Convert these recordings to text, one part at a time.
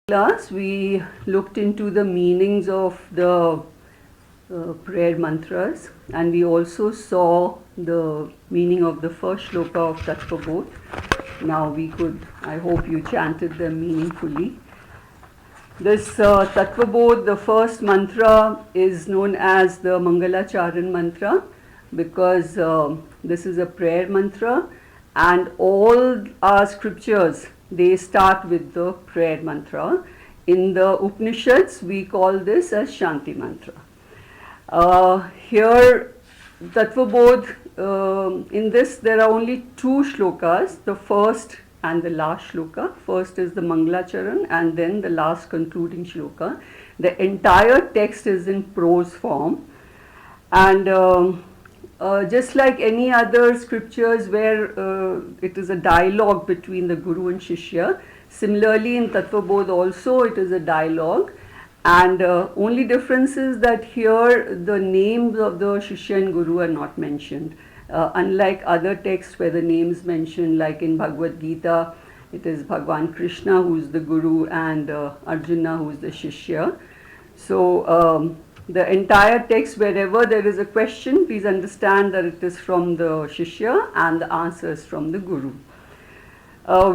Class we looked into the meanings of the prayer mantras, and we also saw the meaning of the first shloka of Tattva Bodha. Now I hope you chanted them meaningfully. This Tattva Bodha, the first mantra, is known as the Mangalacharan mantra because this is a prayer mantra, and all our scriptures, they start with the prayer mantra. In the Upanishads, we call this as Shanti mantra. Here, Tattva Bodha, in this there are only two shlokas, the first and the last shloka. First is the Mangalacharan and then the last concluding shloka. The entire text is in prose form, and just like any other scriptures where it is a dialogue between the Guru and Shishya, similarly in Tattva Bodha also it is a dialogue, and only difference is that here the names of the Shishya and Guru are not mentioned. Unlike other texts where the names mentioned, like in Bhagavad Gita, it is Bhagwan Krishna who is the Guru and Arjuna who is the Shishya. So the entire text, wherever there is a question, please understand that it is from the Shishya and the answer is from the Guru.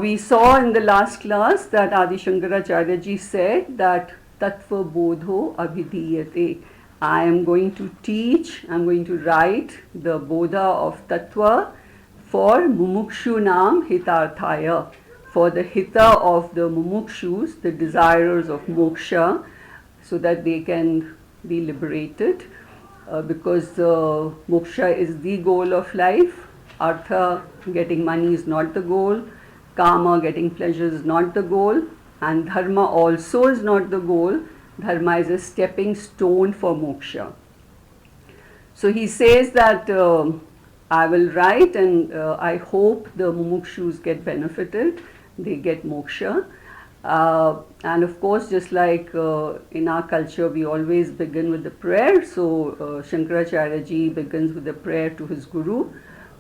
We saw in the last class that Adi Shankaracharya ji said that Tattva Bodho Abhidhiyate. I am going to teach, I am going to write the Bodha of Tattva for Mumukshunam Hitarthaya, for the Hita of the Mumukshus, the desirers of moksha, so that they can be liberated, because moksha is the goal of life. Artha, getting money, is not the goal. Kama, getting pleasure, is not the goal. And dharma also is not the goal. Dharma is a stepping stone for moksha. So he says that I will write, and I hope the mumukshus get benefited, they get moksha. And of course, just like in our culture, we always begin with the prayer. So Shankaracharya ji begins with the prayer to his Guru,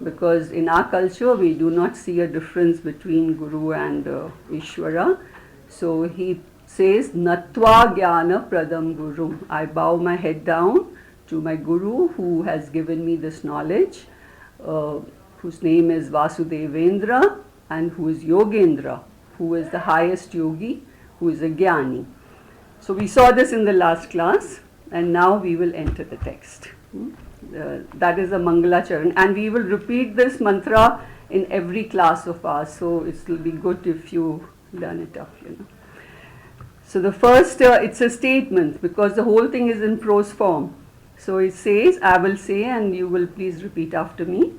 because in our culture we do not see a difference between Guru and Ishvara. So he says, Natva Jnana Pradam Guru. I bow my head down to my Guru who has given me this knowledge, whose name is Vasudevendra and who is Yogendra, who is the highest yogi, who is a jnani. So we saw this in the last class, and now we will enter the text. That is a Mangalacharan, and we will repeat this mantra in every class of ours, so it will be good if you learn it up, So the first, it's a statement, because the whole thing is in prose form. So it says, I will say, and you will please repeat after me.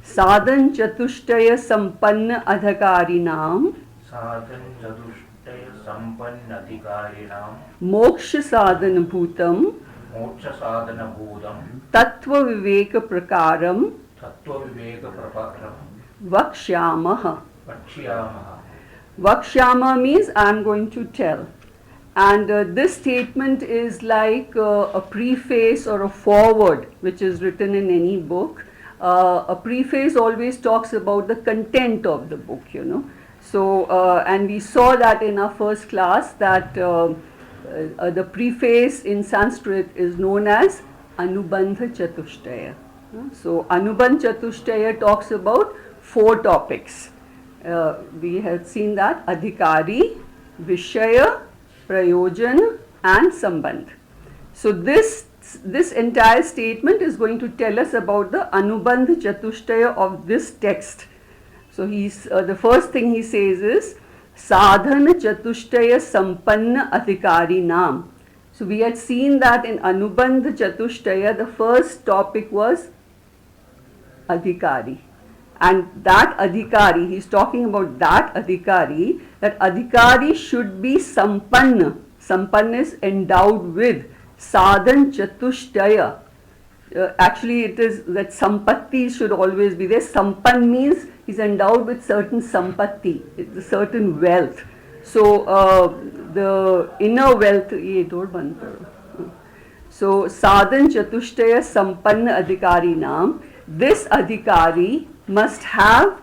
Sadhan Chatushtaya Sampanna Adhikarinam Sadhan Chatushtaya Sampanna Adhikarinam Moksha Sadhana Bhutam Moksha Sadhana Bhudam Tattva Viveka Prakaram Tattva Viveka Prakaram Vakshamaha. Vakshamaha. Vakshama means I am going to tell. And this statement is like a preface or a foreword which is written in any book. A preface always talks about the content of the book, So, and we saw that in our first class that the preface in Sanskrit is known as Anubandha Chatushtaya. So, Anubandha Chatushtaya talks about 4 topics. We have seen that Adhikari, Vishaya, Prayojan and Sambandh. So this entire statement is going to tell us about the Anubandha Chatushtaya of this text. So the first thing he says is Sadhana Chatushtaya Sampanna Adhikari Nam. So we had seen that in Anubandha Chatushtaya the first topic was Adhikari. And that Adhikari, he's talking about that Adhikari should be Sampanna. Sampanna is endowed with Sadhan Chatushtaya. Actually, it is that Sampatti should always be there. Sampan means he's endowed with certain Sampatti, it's a certain wealth. So, the inner wealth, so Sadhan Chatushtaya Sampanna Adhikari Nam. This Adhikari must have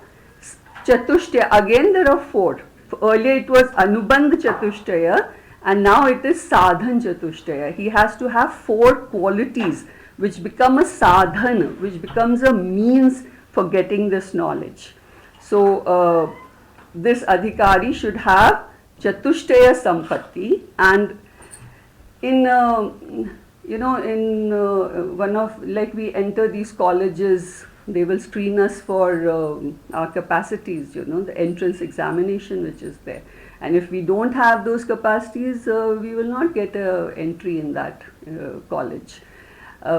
Chatushtaya. Again there are 4. earlier it was Anubandh Chatushtaya, and now it is Sadhan Chatushtaya. He has to have 4 qualities which become a sadhan, which becomes a means for getting this knowledge. So this adhikari should have Chatushtaya Sampatti, and in one of, like, we enter these colleges, they will screen us for our capacities, the entrance examination which is there. And if we don't have those capacities, we will not get a entry in that college.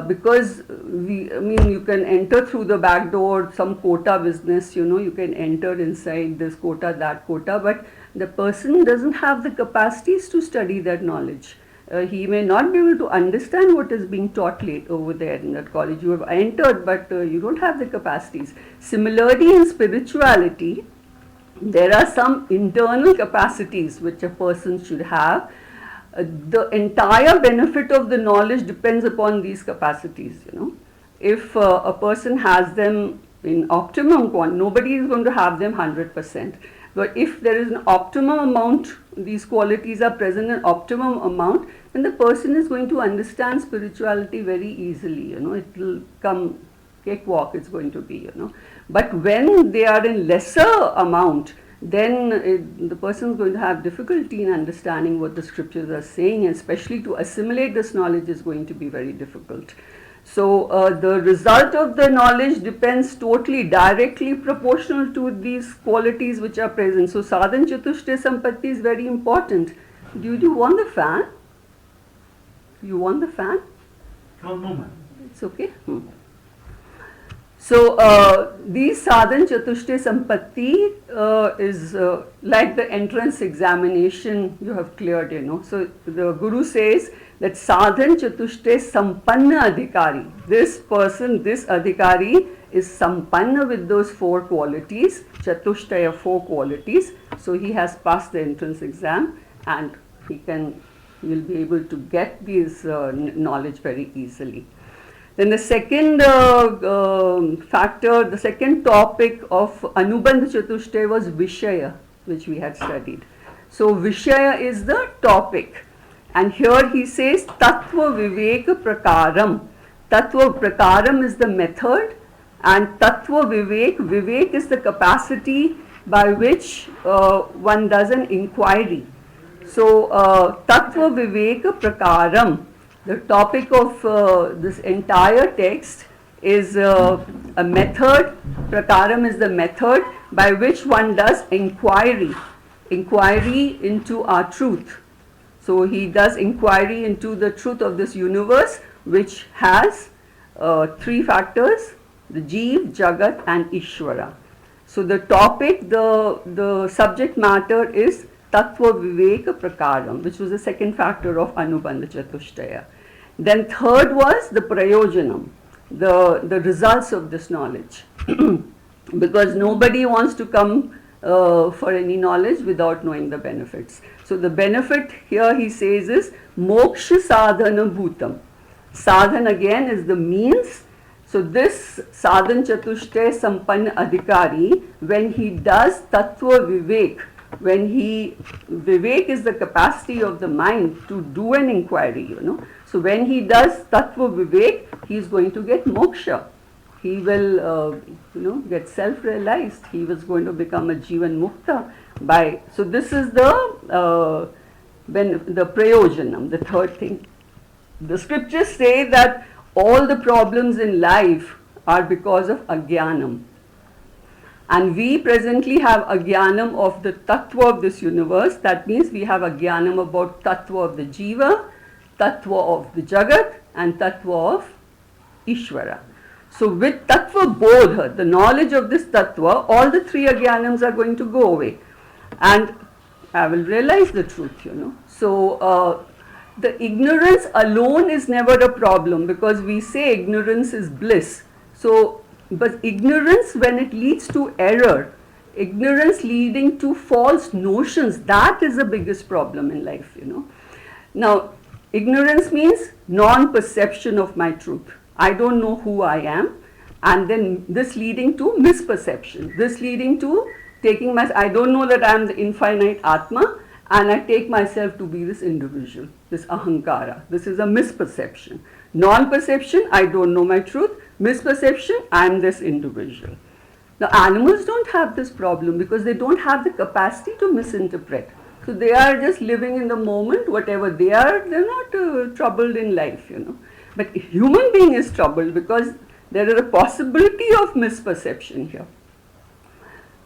Because you can enter through the back door, some quota business, you can enter inside this quota, that quota, but the person doesn't have the capacities to study that knowledge. He may not be able to understand what is being taught over there in that college. You have entered, but you don't have the capacities. Similarly, in spirituality, there are some internal capacities which a person should have. The entire benefit of the knowledge depends upon these capacities. If a person has them in optimum quantity, nobody is going to have them 100%. But if there is an optimum amount, these qualities are present in optimum amount, then the person is going to understand spirituality very easily. It will come cakewalk, it's going to be. But when they are in lesser amount, then the person is going to have difficulty in understanding what the scriptures are saying, and especially to assimilate this knowledge is going to be very difficult. So the result of the knowledge depends totally, directly proportional to these qualities which are present. So sadhan chatushtaya sampatti is very important. Do you want the fan? You want the fan? No, ma'am. It's okay. So these sadhan chatushtaya sampatti is like the entrance examination you have cleared, So the Guru says that sadhan chatushtaya sampanna adhikari. This person, this adhikari is sampanna with those 4 qualities, chatushtaya 4 qualities. So he has passed the entrance exam, and he will be able to get these knowledge very easily. Then the second factor, the second topic of Anubandha Chatushtaya was Vishaya, which we had studied. So Vishaya is the topic, and here he says Tattva Viveka Prakaram. Tattva Prakaram is the method, and Tattva Vivek is the capacity by which one does an inquiry. So Tattva Viveka Prakaram, the topic of this entire text is a method. Prakaram is the method by which one does inquiry into our truth. So he does inquiry into the truth of this universe, which has 3 factors: the Jeev, Jagat and Ishvara. So the topic, the subject matter is Tattva Viveka Prakaram, which was the second factor of Anubandha Chatushtaya. Then third was the Prayojanam, the results of this knowledge. Because nobody wants to come for any knowledge without knowing the benefits. So the benefit here he says is Moksha Sadhana Bhutam. Sadhan again is the means. So this Sadhan Chatushtaya Sampanna Adhikari, when he does Tattva Vivek, Vivek is the capacity of the mind to do an inquiry, So when he does Tattva Vivek, he is going to get moksha. He will, get self-realized. He was going to become a Jivan Mukta so this is the Prayojanam, the third thing. The scriptures say that all the problems in life are because of Ajnanam. And we presently have Ajnanam of the Tattva of this universe. That means we have Ajnanam about Tattva of the Jiva, Tattva of the Jagat and Tattva of Ishvara. So with Tattva Bodha, the knowledge of this Tattva, all the 3 Ajnanams are going to go away. And I will realize the truth, So the ignorance alone is never a problem, because we say ignorance is bliss. So, but ignorance, when it leads to error, ignorance leading to false notions, that is the biggest problem in life, Now, ignorance means non-perception of my truth. I don't know who I am, and then this leading to misperception, this leading to I don't know that I am the infinite Atma, and I take myself to be this individual, this ahankara. This is a misperception. Non-perception, I don't know my truth. Misperception, I am this individual. Now animals don't have this problem because they don't have the capacity to misinterpret. So they are just living in the moment, whatever they are, they're not troubled in life, But a human being is troubled because there is a possibility of misperception here.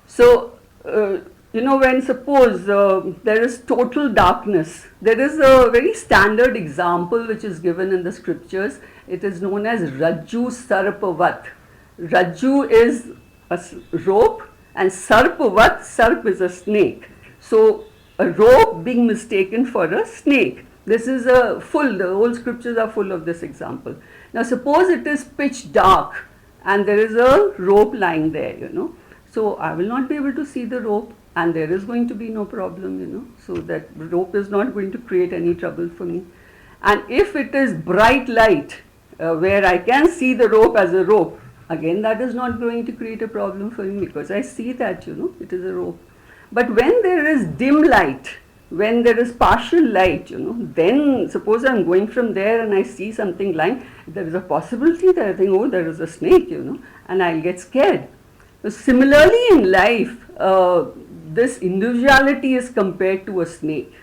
So, when suppose there is total darkness, there is a very standard example which is given in the scriptures. It is known as Rajju Sarpavat. Rajju is a rope and Sarpavat, Sarp is a snake. So, a rope being mistaken for a snake. This is the whole scriptures are full of this example. Now, suppose it is pitch dark and there is a rope lying there, So, I will not be able to see the rope and there is going to be no problem, So, that rope is not going to create any trouble for me. And if it is bright light where I can see the rope as a rope, again that is not going to create a problem for me because I see that, it is a rope. But when there is dim light, when there is partial light, then suppose I am going from there and I see something lying, there is a possibility that I think, oh, there is a snake, and I'll get scared. So similarly in life, this individuality is compared to a snake,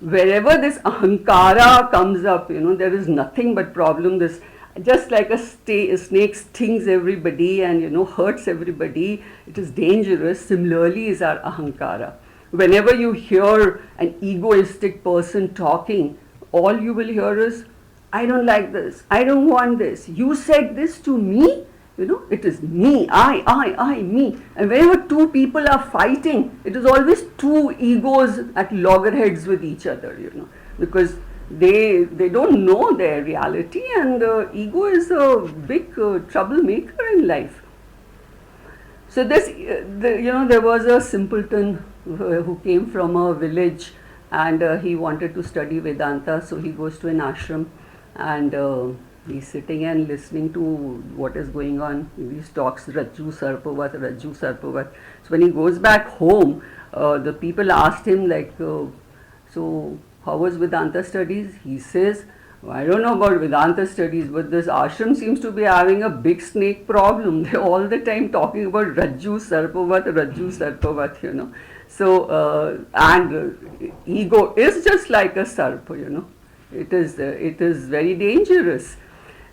Wherever this ahankara comes up, there is nothing but problem. This just like a snake stings everybody and hurts everybody, it is dangerous. Similarly is our ahankara. Whenever you hear an egoistic person talking, all you will hear is, I don't like this, I don't want this, you said this to me, it is me, I, me. And whenever two people are fighting, it is always two egos at loggerheads with each other, because they don't know their reality, and ego is a big troublemaker in life. So this, there was a simpleton who came from a village and he wanted to study Vedanta, so he goes to an ashram and he's sitting and listening to what is going on. These talks, Rajju Sarpavat, Rajju Sarpavat. So when he goes back home, the people asked him so how was Vedanta studies? He says, I don't know about Vedanta studies, but this ashram seems to be having a big snake problem. They're all the time talking about Rajju Sarpavat, So, and ego is just like a sarpa, It is very dangerous.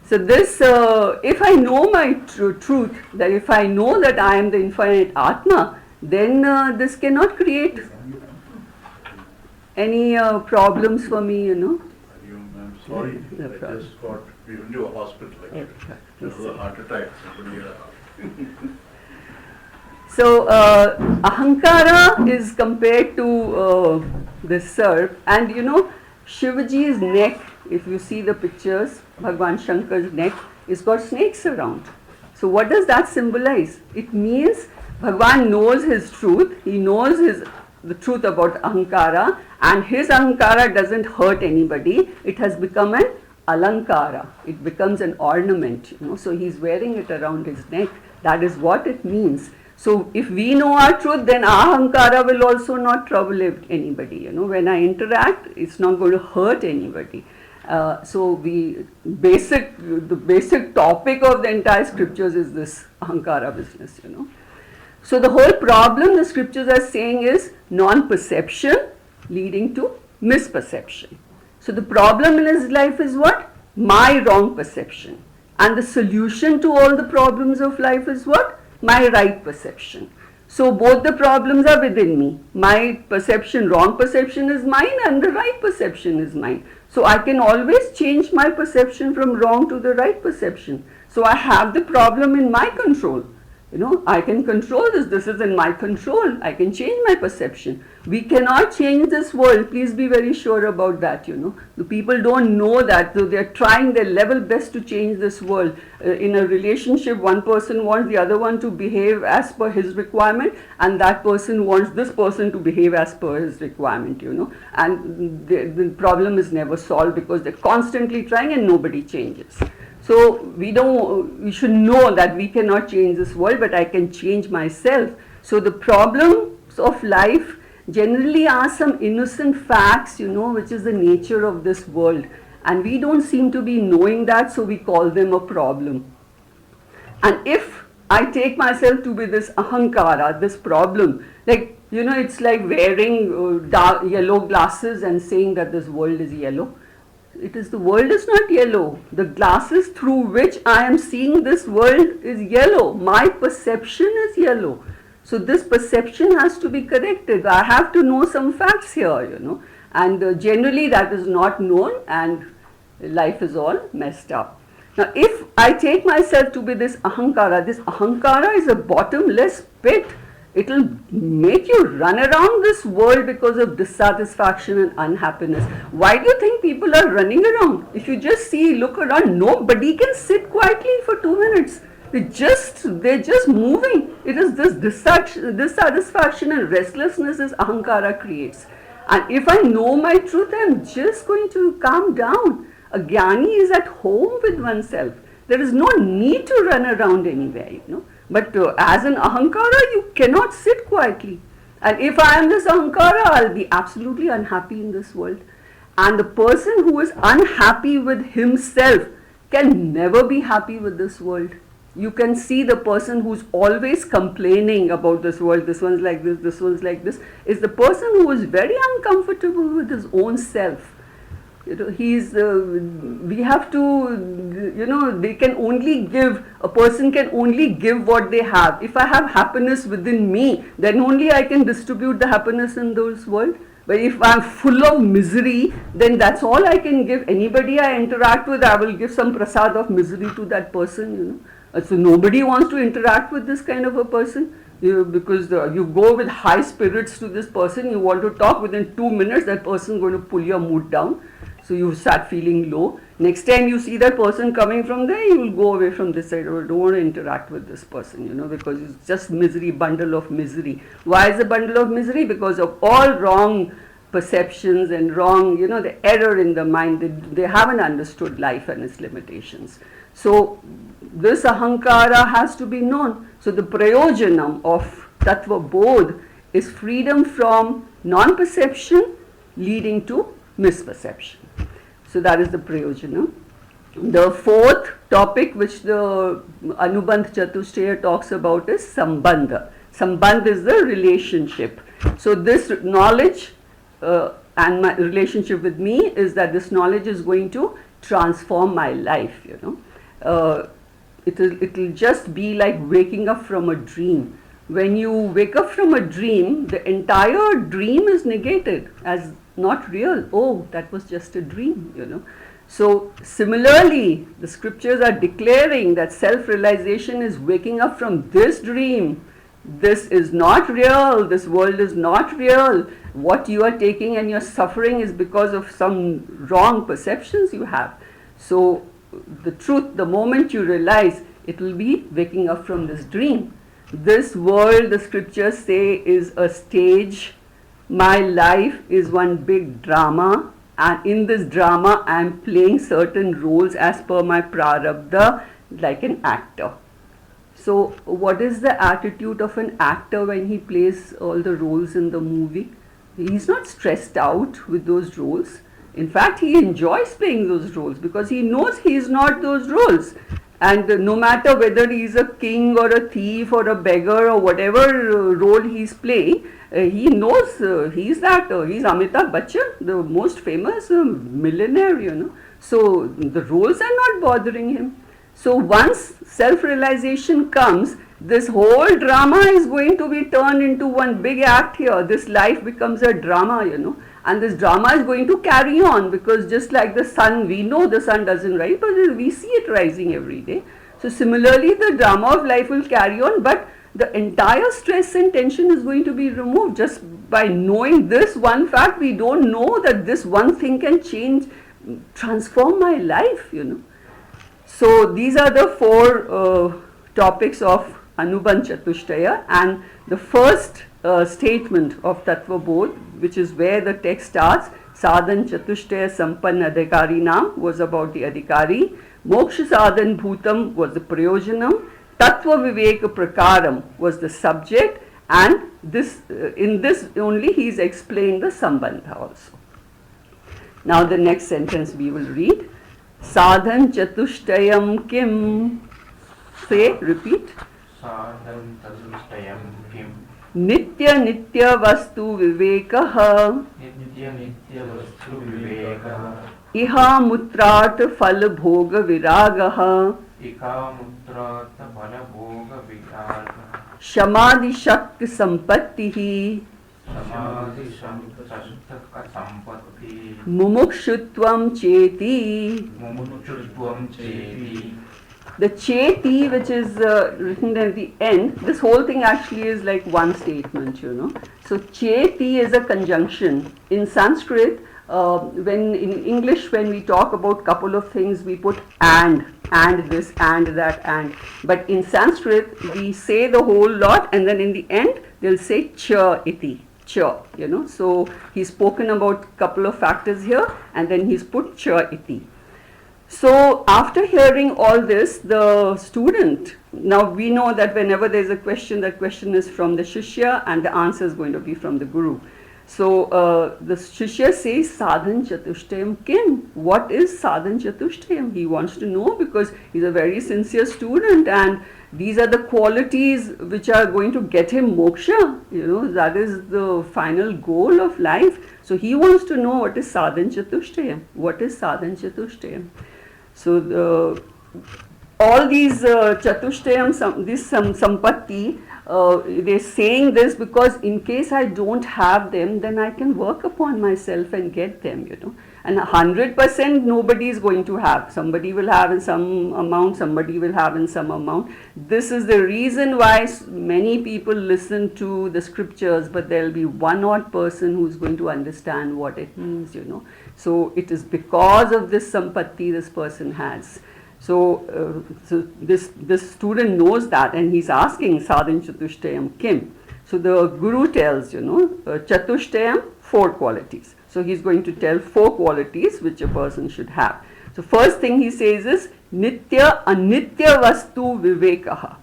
So this, if I know my truth, that if I know that I am the infinite Atma, then this cannot create any problems for me, I'm sorry, I just got into a hospital actually. There was a heart attack. So ahankara is compared to the serp, and Shivaji's neck, if you see the pictures, Bhagwan Shankar's neck is got snakes around. So what does that symbolize? It means Bhagwan knows his truth, he knows the truth about ahankara, and his ahankara doesn't hurt anybody. It has become an alankara. It becomes an ornament, So he's wearing it around his neck. That is what it means. So if we know our truth, then ahankara will also not trouble anybody. When I interact, it's not going to hurt anybody. So the basic topic of the entire scriptures is this ahankara business. So the whole problem the scriptures are saying is non-perception leading to misperception. So the problem in his life is what? My wrong perception. And the solution to all the problems of life is what? My right perception. So both the problems are within me. My perception, wrong perception is mine, and the right perception is mine. So I can always change my perception from wrong to the right perception. So I have the problem in my control. I can control this. This is in my control. I can change my perception. We cannot change this world. Please be very sure about that, The people don't know that. So they're trying their level best to change this world. In a relationship, one person wants the other one to behave as per his requirement, and that person wants this person to behave as per his requirement, And the problem is never solved because they're constantly trying and nobody changes. So we should know that we cannot change this world, but I can change myself. So the problems of life generally are some innocent facts, which is the nature of this world. And we don't seem to be knowing that, so we call them a problem. And if I take myself to be this ahankara, this problem, like, it's like wearing dark yellow glasses and saying that this world is yellow. The world is not yellow. The glasses through which I am seeing this world is yellow. My perception is yellow. So this perception has to be corrected. I have to know some facts here, and generally that is not known, and life is all messed up. Now if I take myself to be this ahankara is a bottomless pit. It will make you run around this world because of dissatisfaction and unhappiness. Why do you think people are running around? If you just look around, nobody can sit quietly for 2 minutes. They're just moving. It is this dissatisfaction and restlessness this ahankara creates. And if I know my truth, I'm just going to calm down. A jnani is at home with oneself. There is no need to run around anywhere, But as an ahankara, you cannot sit quietly. And if I am this ahankara, I'll be absolutely unhappy in this world. And the person who is unhappy with himself can never be happy with this world. You can see the person who's always complaining about this world, this one's like this one's like this, is the person who is very uncomfortable with his own self. We have to, they can only give, a person can only give what they have. If I have happiness within me, then only I can distribute the happiness in this world. But if I'm full of misery, then that's all I can give. Anybody I interact with, I will give some prasad of misery to that person, So nobody wants to interact with this kind of a person. Because you go with high spirits to this person, you want to talk, within 2 minutes that person is going to pull your mood down. So you start feeling low. Next time you see that person coming from there, you will go away from this side, or don't want to interact with this person, because it's just misery, bundle of misery. Why is a bundle of misery? Because of all wrong perceptions and wrong, the error in the mind. They haven't understood life and its limitations. So this ahankara has to be known. So the prayojanam of Tattva Bodha is freedom from non-perception leading to misperception. So that is the prayojanam. The fourth topic which the Anubandh Chatushtaya talks about is sambandha. Sambandh is the relationship. So this knowledge and my relationship with me is that this knowledge is going to transform my life, It will just be like waking up from a dream. When you wake up from a dream, the entire dream is negated as not real. Oh, that was just a dream, So similarly, the scriptures are declaring that self-realization is waking up from this dream. This is not real. This world is not real. What you are taking and you're suffering is because of some wrong perceptions you have. So the truth, the moment you realize, it will be waking up from this dream. This world, the scriptures say, is a stage. My life is one big drama, and in this drama I am playing certain roles as per my prarabdha, like an actor. So what is the attitude of an actor when he plays all the roles in the movie? He's not stressed out with those roles. In fact, he enjoys playing those roles because he knows he is not those roles. And no matter whether he is a king or a thief or a beggar or whatever role he's playing, he knows he's that. He's Amitabh Bachchan, the most famous millionaire, So the roles are not bothering him. So once self-realization comes, this whole drama is going to be turned into one big act here. This life becomes a drama, And this drama is going to carry on because just like the sun, we know the sun doesn't rise, but we see it rising every day. So similarly, the drama of life will carry on, but the entire stress and tension is going to be removed. Just by knowing this one fact, we don't know that this one thing can change, transform my life, So these are the four topics of Anubandh Chatushtaya, and the first statement of Tattva Bodha, which is where the text starts, Sadhan Chatushtaya Sampann Adhikari Nam, was about the Adhikari, Moksha Sadhan Bhutam was the Prayojanam, Tattva Viveka Prakaram was the subject, And this in this only he is explained the Sambandha also. Now the next sentence we will read. Sadhan chatushtayam kim. Say, repeat. Sadhan chatushtayam kim. Nitya nitya vastu vivekah. Nitya nitya vastu vivekah. Iha mutrart phal bhoga viragah. Ika mutrata bhala bhoga viraga. Shamadhi shakti sampattihi. Samadhi shastaka sampatti. Mumukshutvam cheti. Mumuchutvam cheti. The cheti, which is written at the end, this whole thing actually is like one statement, you know. So cheti is a conjunction. In Sanskrit, when in English, when we talk about couple of things, we put and this, and that, and. But in Sanskrit, we say the whole lot, and then in the end, they'll say cha iti, cha, you know. So he's spoken about couple of factors here, and then he's put cha iti. So after hearing all this, the student, now we know that whenever there is a question, that question is from the Shishya and the answer is going to be from the Guru. So the Shishya says, Sadhan Chatushtayam Kim? What is Sadhan Chatushtayam? He wants to know because he's a very sincere student and these are the qualities which are going to get him moksha. You know, that is the final goal of life. So he wants to know what is Sadhan Chatushtayam. What is Sadhan Chatushtayam? So all these Chatushtayam, this Sampatti, they're saying this because in case I don't have them, then I can work upon myself and get them, you know. And 100% nobody is going to have. Somebody will have in some amount, somebody will have in some amount. This is the reason why many people listen to the scriptures, but there will be one odd person who is going to understand what it means, you know. So it is because of this sampatti this person has. So, this student knows that and he's asking Sadhan Chatushtayam Kim. So the Guru tells, you know, Chatushtayam, 4 qualities. So he's going to tell 4 qualities which a person should have. So first thing he says is Nitya Anitya Vastu Vivekaha.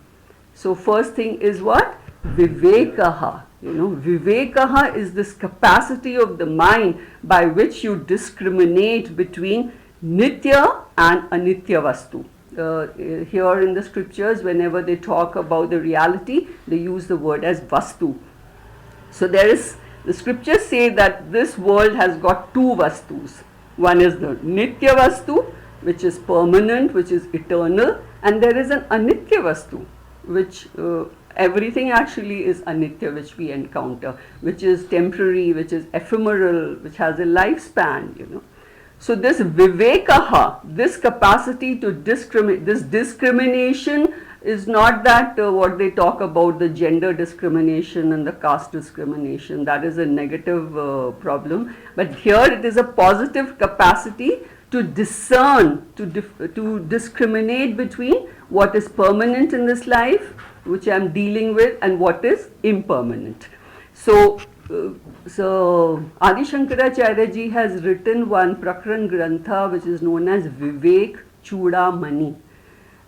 So first thing is what? Vivekaha. You know, Vivekaha is this capacity of the mind by which you discriminate between Nitya and Anitya Vastu. Here in the scriptures, whenever they talk about the reality, they use the word as Vastu. So the scriptures say that this world has got 2 Vastus. One is the Nitya Vastu, which is permanent, which is eternal, and there is an Anitya Vastu, which everything actually is Anitya, which we encounter, which is temporary, which is ephemeral, which has a lifespan, you know. So this vivekaha, this capacity to discriminate, this discrimination is not that what they talk about, the gender discrimination and the caste discrimination. That is a negative problem. But here it is a positive capacity to discern, to discriminate between what is permanent in this life, which I am dealing with, and what is impermanent. So Adi Shankaracharya ji has written one Prakran Grantha which is known as Vivek Chudamani.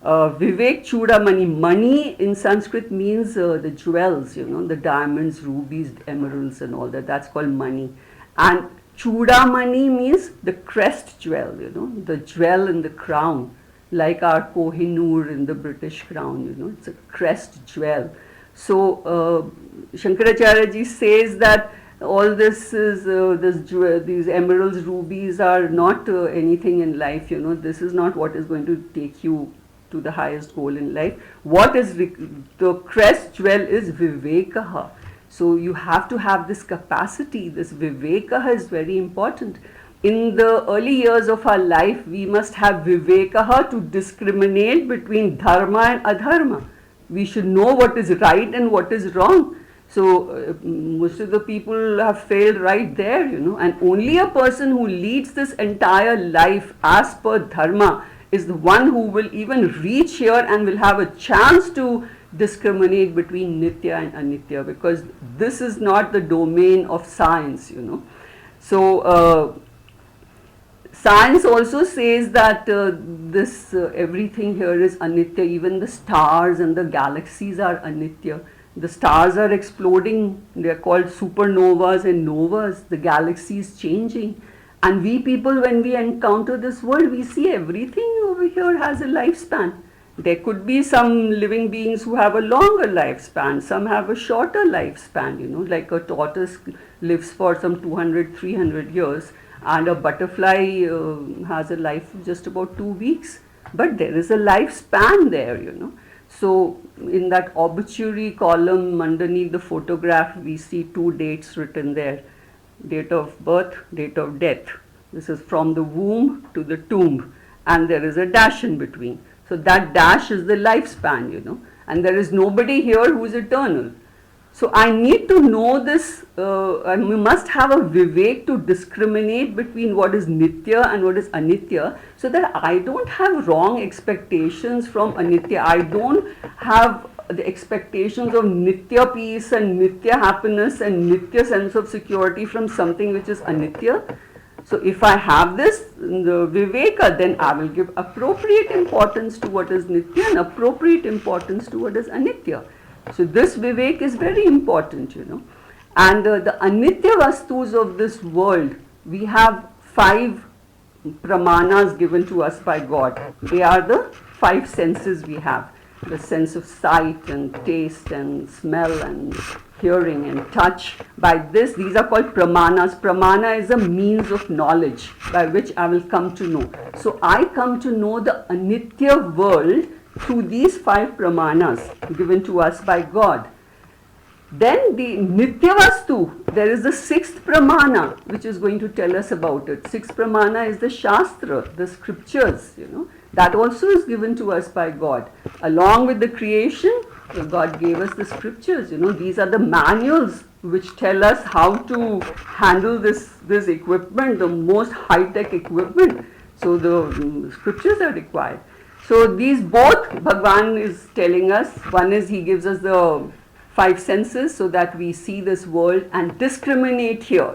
Vivek Chudamani, money in Sanskrit means the jewels, you know, the diamonds, rubies, emeralds and all that. That's called money. And Chudamani means the crest jewel, you know, the jewel in the crown, like our Kohinoor in the British crown, you know, it's a crest jewel. So Shankaracharya ji says that all this is these emeralds, rubies are not anything in life, you know. This is not what is going to take you to the highest goal in life. What is the crest jewel is vivekaha. So you have to have this capacity. This vivekaha is very important. In the early years of our life, we must have vivekaha to discriminate between dharma and adharma. We should know what is right and what is wrong. So most of the people have failed right there, you know, and only a person who leads this entire life as per dharma is the one who will even reach here and will have a chance to discriminate between nitya and anitya, because this is not the domain of science, you know. So science also says that everything here is anitya, even the stars and the galaxies are anitya. The stars are exploding, they are called supernovas and novas, the galaxy is changing. And we people, when we encounter this world, we see everything over here has a lifespan. There could be some living beings who have a longer lifespan, some have a shorter lifespan, like a tortoise lives for some 200, 300 years, and a butterfly has a life of just about 2 weeks. But there is a lifespan there, So in that obituary column underneath the photograph, we see 2 dates written there. Date of birth, date of death. This is from the womb to the tomb, and there is a dash in between. So that dash is the lifespan, and there is nobody here who is eternal. So I need to know this, and we must have a vivek to discriminate between what is nitya and what is anitya, so that I don't have wrong expectations from anitya. I don't have the expectations of nitya peace and nitya happiness and nitya sense of security from something which is anitya. So if I have this, the viveka, then I will give appropriate importance to what is nitya and appropriate importance to what is anitya. So this vivek is very important, And the anitya vastus of this world, we have 5 pramanas given to us by God. They are the 5 senses we have. The sense of sight and taste and smell and hearing and touch. By this, these are called pramanas. Pramana is a means of knowledge by which I will come to know. So I come to know the anitya world through these 5 pramanas given to us by God. Then the nitya vastu, there is the 6th pramana which is going to tell us about it. 6th pramana is the shastra, the scriptures, That also is given to us by God. Along with the creation, God gave us the scriptures, These are the manuals which tell us how to handle this equipment, the most high-tech equipment. So the scriptures are required. So these both Bhagwan is telling us. One is he gives us the 5 senses so that we see this world and discriminate here,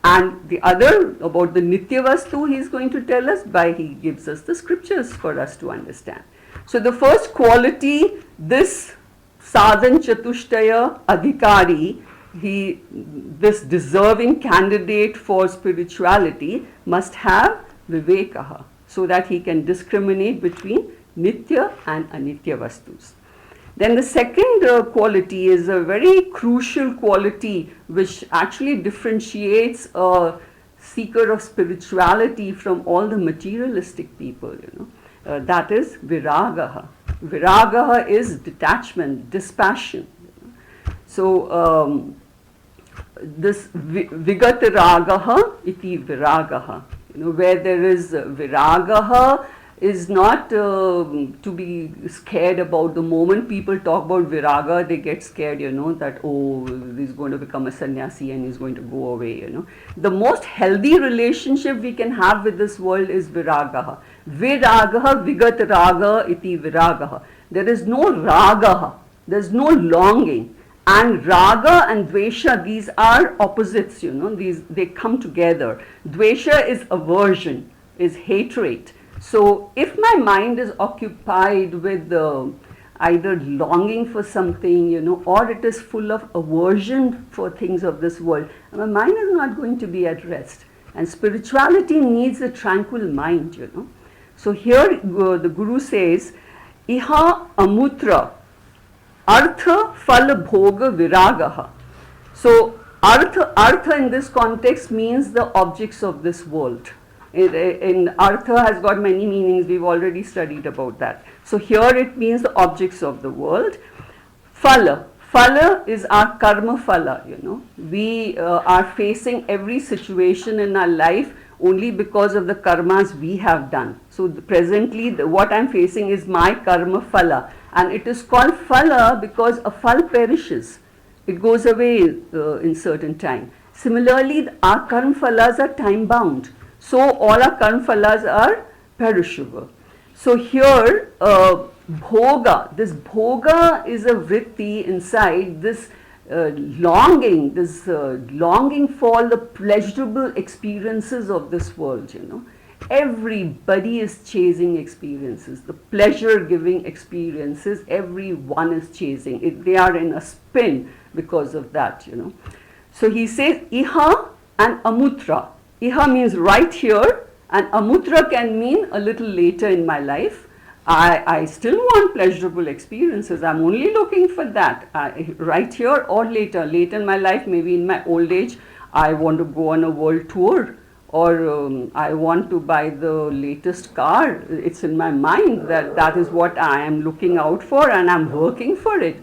And the other about the nitya vastu he is going to tell us by he gives us the scriptures for us to understand. So the first quality, this sadhan chatushtaya adhikari, this deserving candidate for spirituality must have vivekaha, so that he can discriminate between nitya and anitya vastus. Then the second quality is a very crucial quality which actually differentiates a seeker of spirituality from all the materialistic people, that is viragaha. Viragaha is detachment, dispassion. So this vigataragaha iti viragaha, where there is viragaha is not to be scared about. The moment people talk about viraga, they get scared, that, he's going to become a sannyasi and he's going to go away, The most healthy relationship we can have with this world is viragaha. Viragaha vigat raga iti viragaha. There is no ragaha, there is no longing. And raga and dvesha, these are opposites, they come together. Dvesha is aversion, is hatred. So if my mind is occupied with either longing for something, or it is full of aversion for things of this world, my mind is not going to be at rest. And spirituality needs a tranquil mind, So here the Guru says, Iha amutra artha phala bhoga viragaha. So artha in this context means the objects of this world. In artha has got many meanings, we've already studied about that. So here it means the objects of the world. Phala is our karma phala, We are facing every situation in our life only because of the karmas we have done. So presently what I'm facing is my karma phala, and it is called phala because a phal perishes. It goes away in certain time. Similarly, our karma phalas are time bound. So all our karma phalas are perishable. So here bhoga, this bhoga is a vritti inside, this longing for the pleasurable experiences of this world, everybody is chasing experiences, the pleasure giving experiences, everyone is chasing it. They are in a spin because of that, So he says iha and amutra. Iha means right here, and amutra can mean a little later in my life. I still want pleasurable experiences. I'm only looking for that. Right here or later. Later in my life, maybe in my old age, I want to go on a world tour, or I want to buy the latest car. It's in my mind that that is what I am looking out for and I'm working for it.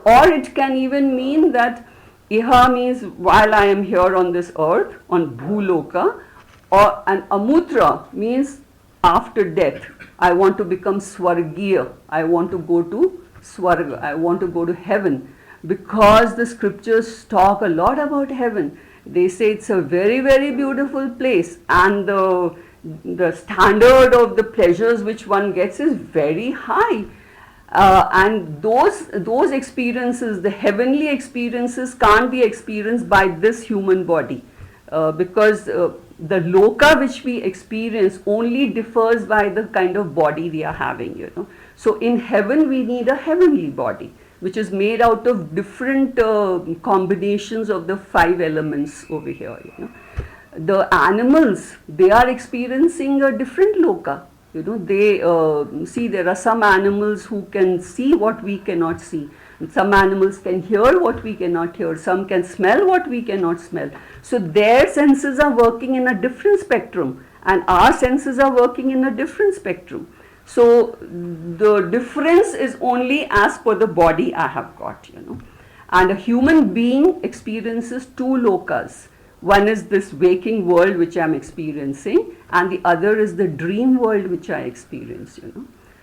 Or it can even mean that iha means while I am here on this earth, on bhuloka, and amutra means after death. I want to become swargiya. I want to go to swarga. I want to go to heaven, because the scriptures talk a lot about heaven. They say it's a very, very beautiful place, and the standard of the pleasures which one gets is very high. And those experiences, the heavenly experiences, can't be experienced by this human body, because the loka which we experience only differs by the kind of body we are having, So in heaven we need a heavenly body, which is made out of different combinations of the 5 elements over here, The animals, they are experiencing a different loka. They see, there are some animals who can see what we cannot see. Some animals can hear what we cannot hear. Some can smell what we cannot smell. So their senses are working in a different spectrum, and our senses are working in a different spectrum. So the difference is only as per the body I have got, And a human being experiences 2 lokas. One is this waking world which I am experiencing, and the other is the dream world which I experience,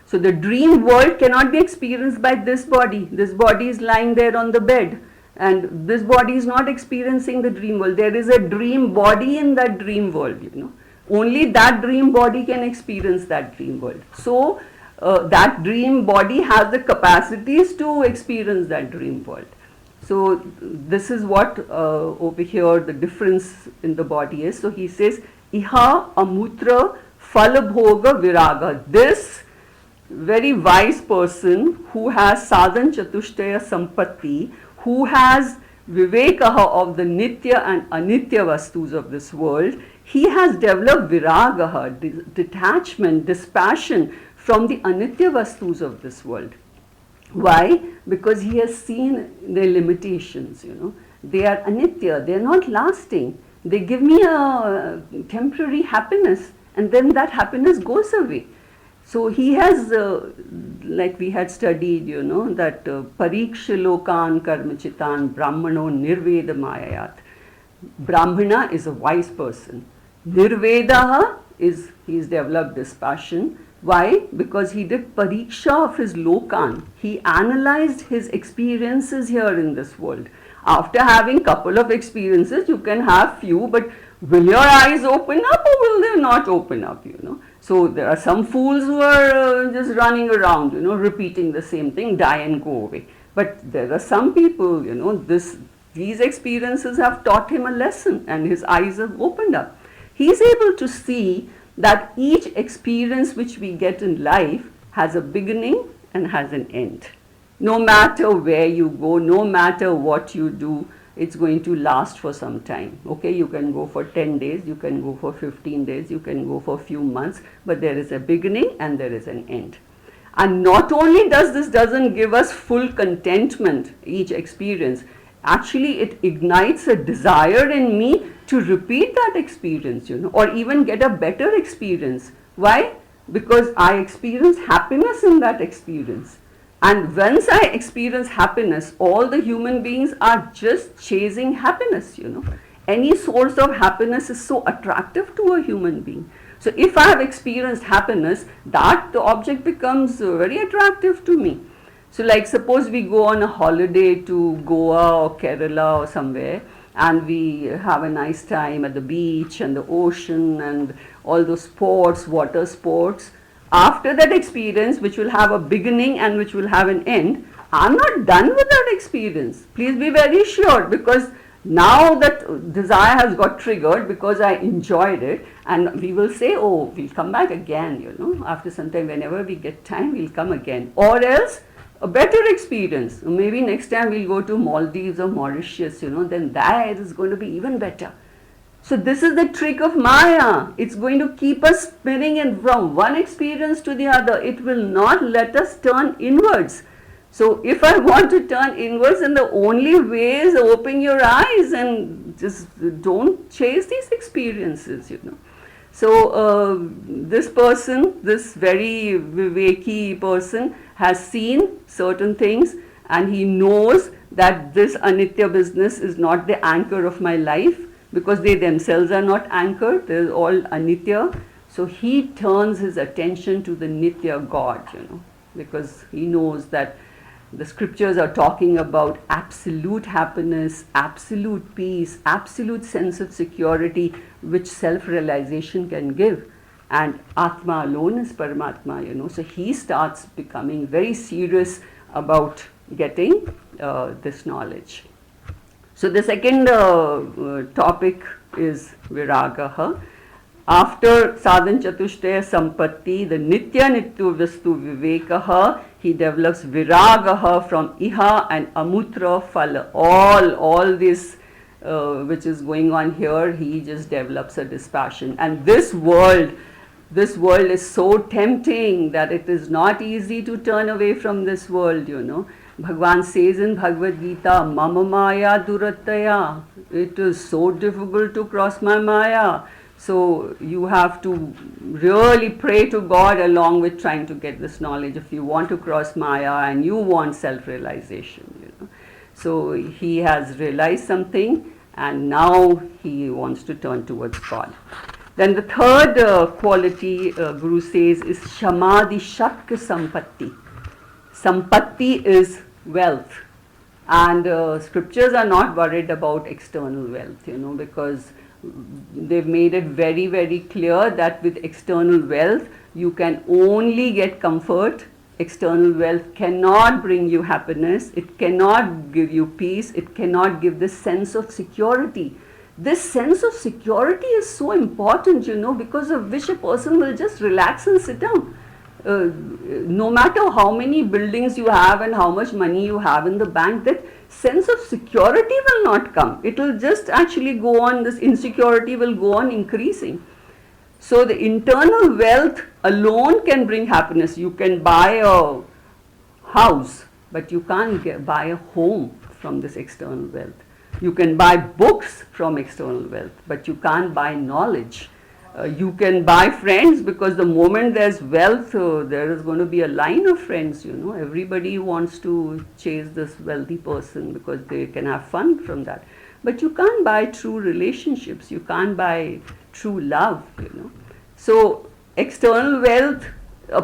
So the dream world cannot be experienced by this body. This body is lying there on the bed, and this body is not experiencing the dream world. There is a dream body in that dream world, Only that dream body can experience that dream world. So that dream body has the capacities to experience that dream world. So this is what over here the difference in the body is. So he says, iha amutra phalabhoga viraga. This very wise person who has sadhan chatushtaya sampatti, who has vivekaha of the nitya and anitya vastus of this world, he has developed viragaha, detachment, dispassion from the anitya vastus of this world. Why? Because he has seen their limitations, They are anitya, they are not lasting. They give me a temporary happiness, and then that happiness goes away. So he has, like we had studied, that parikshilokan karmachitan brahmano nirveda mayayat. Brahmana is a wise person. Nirvedaha is, he's developed dispassion. Why? Because he did pariksha of his lokan. He analyzed his experiences here in this world. After having couple of experiences, you can have few, but will your eyes open up or will they not open up, So there are some fools who are just running around, repeating the same thing, die and go away. But there are some people, these experiences have taught him a lesson, and his eyes have opened up. He is able to see that each experience which we get in life has a beginning and has an end. No matter where you go, no matter what you do, it's going to last for some time. Okay, you can go for 10 days, you can go for 15 days, you can go for a few months, but there is a beginning and there is an end. And not only doesn't give us full contentment, each experience, actually it ignites a desire in me to repeat that experience, or even get a better experience. Why? Because I experience happiness in that experience. And once I experience happiness, all the human beings are just chasing happiness, Any source of happiness is so attractive to a human being. So if I have experienced happiness, the object becomes very attractive to me. So like suppose we go on a holiday to Goa or Kerala or somewhere, and we have a nice time at the beach and the ocean and all those sports, water sports. After that experience, which will have a beginning and which will have an end, I'm not done with that experience. Please be very sure, because Now that desire has got triggered because I enjoyed it, and we will say, oh, we'll come back again, after some time, whenever we get time, we'll come again. Or else, a better experience. Maybe next time we'll go to Maldives or Mauritius, then that is going to be even better. So this is the trick of Maya. It's going to keep us spinning in from one experience to the other. It will not let us turn inwards. So if I want to turn inwards, then the only way is open your eyes and just don't chase these experiences, So this person, this very Viveki person, has seen certain things, and he knows that this Anitya business is not the anchor of my life, because they themselves are not anchored, they're all Anitya. So he turns his attention to the Nitya God, because he knows that the scriptures are talking about absolute happiness, absolute peace, absolute sense of security, which self-realization can give. And Atma alone is Paramatma, So he starts becoming very serious about getting this knowledge. So the second topic is Viragaha. After Sadhan Chatushtaya Sampatti, the Nitya Nitya Vastu Vivekaha, he develops Viragaha from Iha and Amutra Phala. All this which is going on here, he just develops a dispassion. And this world is so tempting that it is not easy to turn away from this world, Bhagwan says in Bhagavad Gita, Mama Maya Durataya. It is so difficult to cross my Maya. So you have to really pray to God along with trying to get this knowledge if you want to cross Maya and you want self-realization. So he has realized something, and now he wants to turn towards God. Then the third quality Guru says is Shamadhi Shakka Sampatti. Sampatti is wealth, and scriptures are not worried about external wealth, because they've made it very, very clear that with external wealth you can only get comfort. External wealth cannot bring you happiness, it cannot give you peace, it cannot give this sense of security. This sense of security is so important, because of which a person will just relax and sit down. No matter how many buildings you have and how much money you have in the bank, that sense of security will not come. It will just actually go on, this insecurity will go on increasing. So the internal wealth alone can bring happiness. You can buy a house, but you can't buy a home from this external wealth. You can buy books from external wealth, but you can't buy knowledge. You can buy friends, because the moment there's wealth, there is going to be a line of friends, Everybody wants to chase this wealthy person because they can have fun from that. But you can't buy true relationships, you can't buy true love, So external wealth,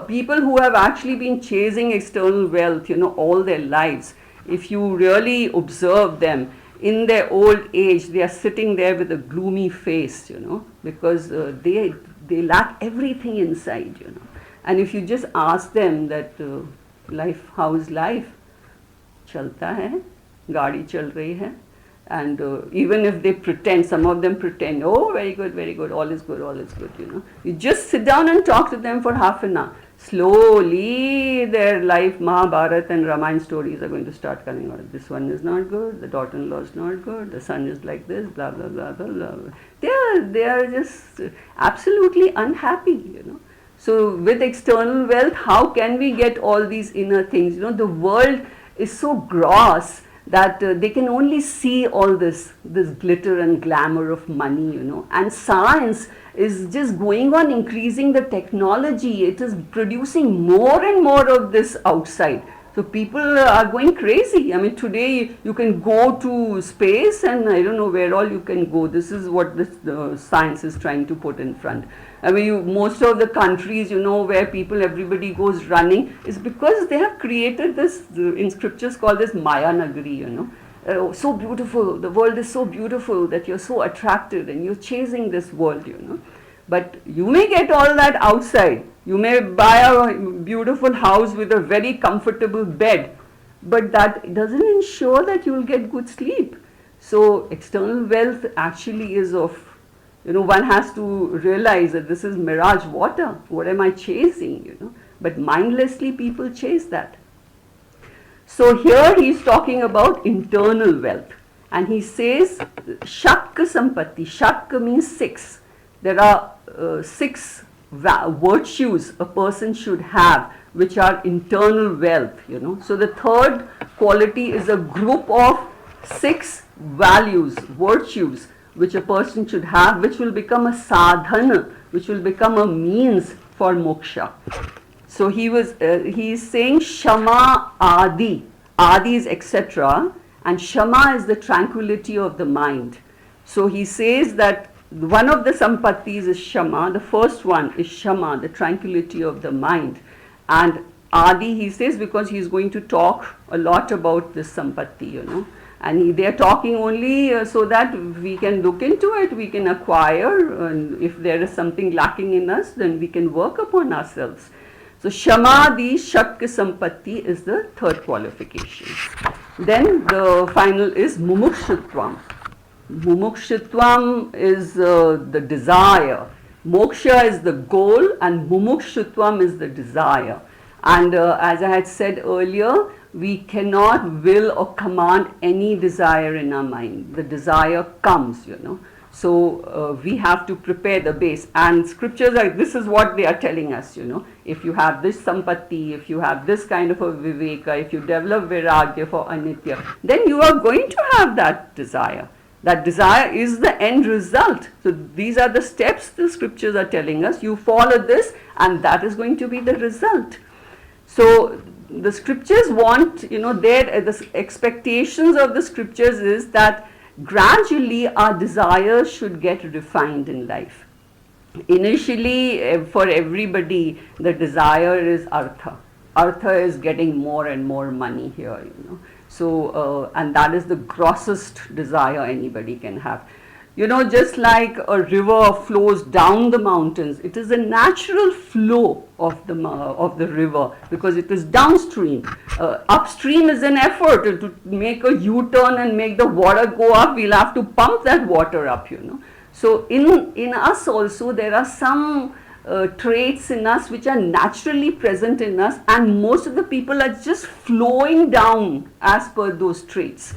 people who have actually been chasing external wealth, all their lives, if you really observe them, in their old age, they are sitting there with a gloomy face, because they lack everything inside, And if you just ask them that life, how is life? Chalta hai, gaadi chal rahi hai. And even if they pretend, some of them pretend, oh, very good, all is good, You just sit down and talk to them for half an hour. Slowly their life, Mahabharata and Ramayana stories are going to start coming out. This one is not good, the daughter-in-law is not good, the son is like this, blah, blah, blah, blah, blah. They are just absolutely unhappy, So with external wealth, how can we get all these inner things? The world is so gross that they can only see all this glitter and glamour of money, And science is just going on increasing the technology. It is producing more and more of this outside. So people are going crazy. I mean, today you can go to space, and I don't know where all you can go. This is what the science is trying to put in front. I mean, most of the countries, where everybody goes running, is because they have created this, in scriptures called this Maya Nagari, so beautiful, the world is so beautiful that you're so attracted and you're chasing this world, But you may get all that outside. You may buy a beautiful house with a very comfortable bed, but that doesn't ensure that you'll get good sleep. So external wealth actually is of, one has to realize that this is mirage water. What am I chasing, But mindlessly people chase that. So here he's talking about internal wealth. And he says, Shakka Sampatti. Shakka means 6. There are 6 virtues a person should have, which are internal wealth, So the third quality is a group of 6 values, virtues, which a person should have, which will become a sadhana, which will become a means for moksha. So he is saying Shama Adi. Adi is etc. And Shama is the tranquility of the mind. So he says that one of the sampattis is Shama. The first one is Shama, the tranquility of the mind. And Adi, he says, because he is going to talk a lot about this sampatti, And they are talking only so that we can look into it, we can acquire, and if there is something lacking in us, then we can work upon ourselves. So Shamadi Shakya Sampatti is the third qualification. Then the final is Mumukshutvam. Mumukshutvam is the desire. Moksha is the goal and Mumukshutvam is the desire. And as I had said earlier, we cannot will or command any desire in our mind. The desire comes, So we have to prepare the base. And scriptures this is what they are telling us, If you have this sampatti, if you have this kind of a viveka, if you develop viragya for anitya, then you are going to have that desire. That desire is the end result. So these are the steps the scriptures are telling us. You follow this and that is going to be the result. So the scriptures want, the expectations of the scriptures is that gradually our desires should get refined in life. Initially, for everybody, the desire is artha. Artha is getting more and more money here, So, and that is the grossest desire anybody can have. Just like a river flows down the mountains, it is a natural flow of the river because it is downstream. Upstream is an effort to make a U-turn and make the water go up. We'll have to pump that water up, So in us also there are some traits in us which are naturally present in us, and most of the people are just flowing down as per those traits.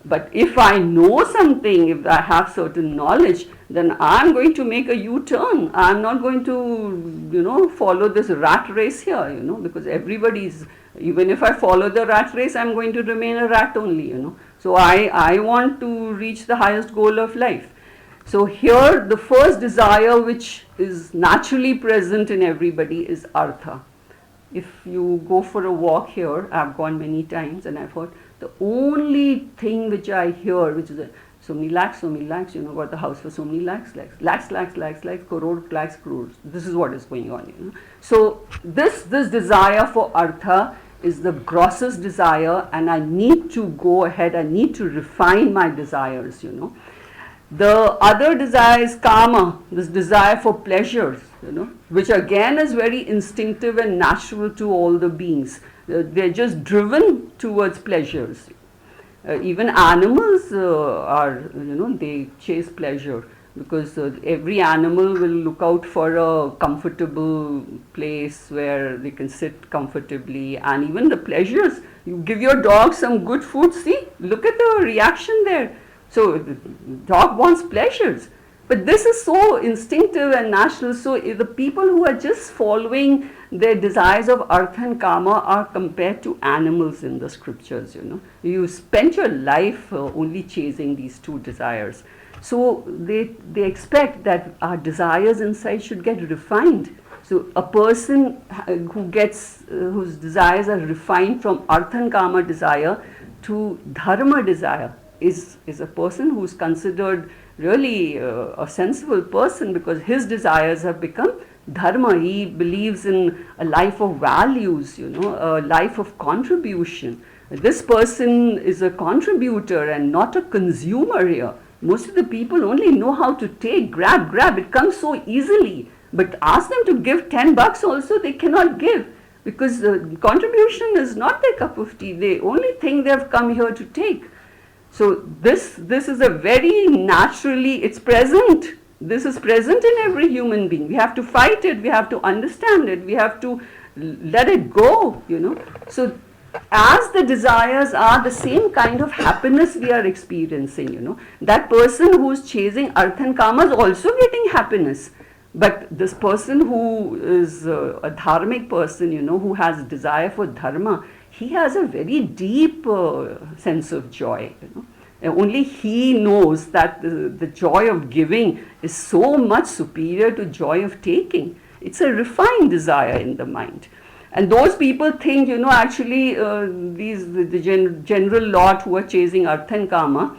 But if I know something, if I have certain knowledge, then I'm going to make a U-turn. I'm not going to, follow this rat race here, because everybody's, even if I follow the rat race, I'm going to remain a rat only, So I want to reach the highest goal of life. So here the first desire which is naturally present in everybody is artha. If you go for a walk here, I've gone many times and I've heard, the only thing which I hear, which is so many lakhs, got the house for so many lakhs, crore, lakhs, crores. This is what is going on, So this desire for artha is the grossest desire, and I need to go ahead, I need to refine my desires, The other desire is kama, this desire for pleasures, which again is very instinctive and natural to all the beings. They're just driven towards pleasures. Even animals they chase pleasure because every animal will look out for a comfortable place where they can sit comfortably, and even the pleasures. You give your dog some good food, see, look at the reaction there. So the dog wants pleasures. But this is so instinctive and natural. So the people who are just following their desires of artha and kama are compared to animals in the scriptures, You spend your life only chasing these two desires. So they expect that our desires inside should get refined. So a person whose desires are refined from artha and kama desire to dharma desire is a person who's considered really a sensible person, because his desires have become dharma. He believes in a life of values, a life of contribution. This person is a contributor and not a consumer here. Most of the people only know how to take, grab. It comes so easily. But ask them to give $10 also, they cannot give, because contribution is not their cup of tea. They only think they have come here to take. So this is a very naturally, it's present. This is present in every human being. We have to fight it, we have to understand it, we have to let it go, So as the desires are the same kind of happiness we are experiencing, that person who's chasing artha and kama is also getting happiness. But this person who is a dharmic person, who has desire for dharma, he has a very deep sense of joy, And only he knows that the joy of giving is so much superior to joy of taking. It's a refined desire in the mind. And those people think, actually the general lot who are chasing artha and kama,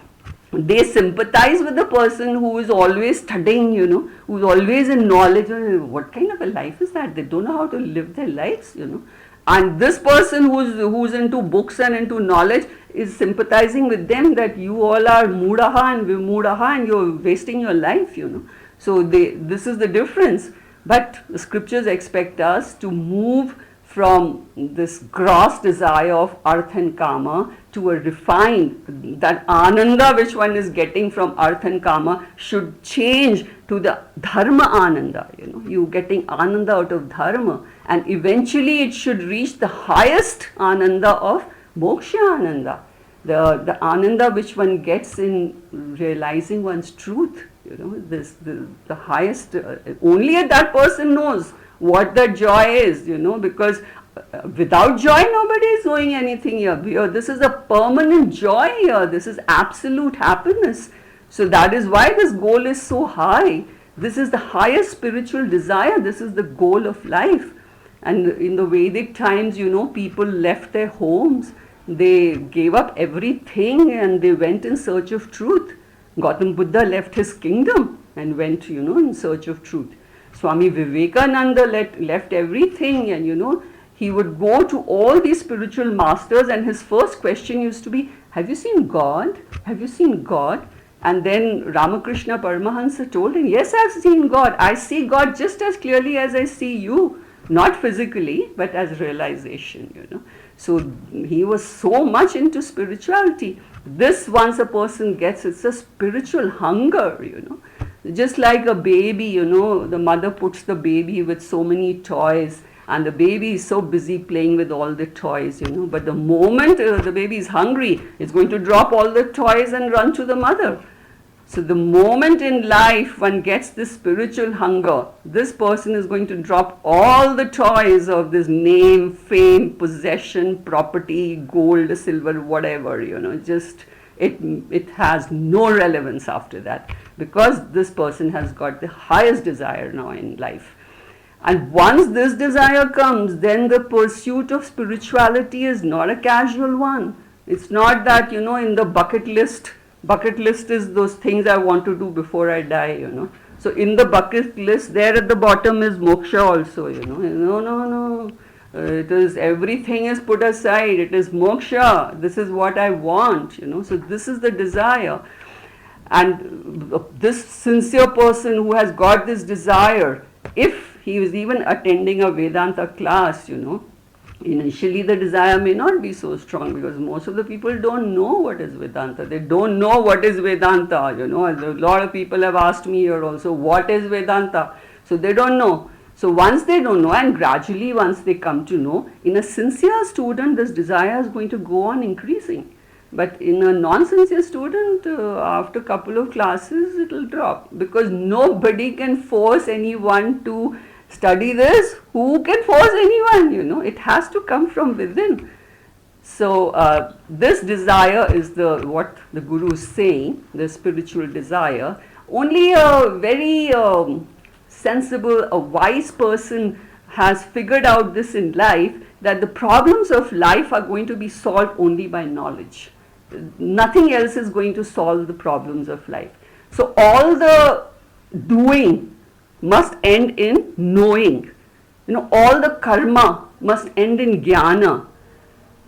they sympathize with the person who is always studying, who is always in knowledge. What kind of a life is that? They don't know how to live their lives, And this person who's into books and into knowledge is sympathizing with them that you all are moodaha and vimudaha and you're wasting your life, So this is the difference. But the scriptures expect us to move from this gross desire of artha and kama to a refined, that ananda which one is getting from artha and kama should change to the dharma ananda, you getting ananda out of dharma, and eventually it should reach the highest ananda of moksha ananda, the ananda which one gets in realizing one's truth, the highest, only that person knows what the joy is, because without joy nobody is doing anything here. This is a permanent joy here. This is absolute happiness. So that is why this goal is so high. This is the highest spiritual desire. This is the goal of life. And in the Vedic times, people left their homes. They gave up everything and they went in search of truth. Gautam Buddha left his kingdom and went, in search of truth. Swami Vivekananda left everything, and he would go to all these spiritual masters, and his first question used to be, have you seen God? Have you seen God? And then Ramakrishna Paramahansa told him, yes, I've seen God. I see God just as clearly as I see you, not physically, but as realization, So he was so much into spirituality. This, once a person gets, it's a spiritual hunger, Just like a baby, the mother puts the baby with so many toys, and the baby is so busy playing with all the toys, But the moment the baby is hungry, it's going to drop all the toys and run to the mother. So the moment in life one gets this spiritual hunger, this person is going to drop all the toys of this name, fame, possession, property, gold, silver, whatever, Just it has no relevance after that, because this person has got the highest desire now in life. And once this desire comes, then the pursuit of spirituality is not a casual one. It's not that, in the bucket list is those things I want to do before I die, So in the bucket list, there at the bottom is moksha also, No. It is, everything is put aside. It is moksha. This is what I want, So this is the desire. And this sincere person who has got this desire, if he is even attending a Vedanta class, initially the desire may not be so strong, because most of the people don't know what is Vedanta. They don't know what is Vedanta, A lot of people have asked me here also, what is Vedanta? So they don't know. So once they don't know, and gradually once they come to know, in a sincere student, this desire is going to go on increasing. But in a non-sincere student, after a couple of classes, it will drop, because nobody can force anyone to study this. Who can force anyone? It has to come from within. So this desire is what the Guru is saying, the spiritual desire. Only a very sensible, a wise person has figured out this in life, that the problems of life are going to be solved only by knowledge. Nothing else is going to solve the problems of life. So all the doing must end in knowing. All the karma must end in jnana.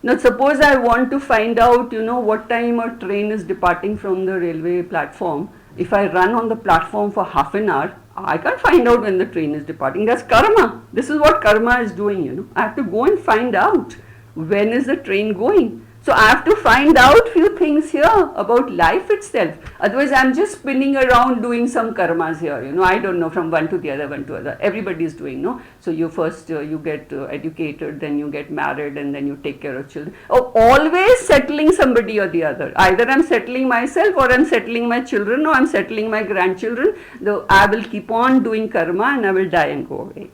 Now suppose I want to find out, what time a train is departing from the railway platform. If I run on the platform for half an hour, I can't find out when the train is departing. That's karma. This is what karma is doing, I have to go and find out when is the train going. So I have to find out few things here about life itself. Otherwise, I'm just spinning around doing some karmas here. I don't know, from one to the other, one to other. Everybody is doing, no? So you first you get educated, then you get married, and then you take care of children. Oh, always settling somebody or the other. Either I'm settling myself, or I'm settling my children, or I'm settling my grandchildren. Though I will keep on doing karma, and I will die and go away.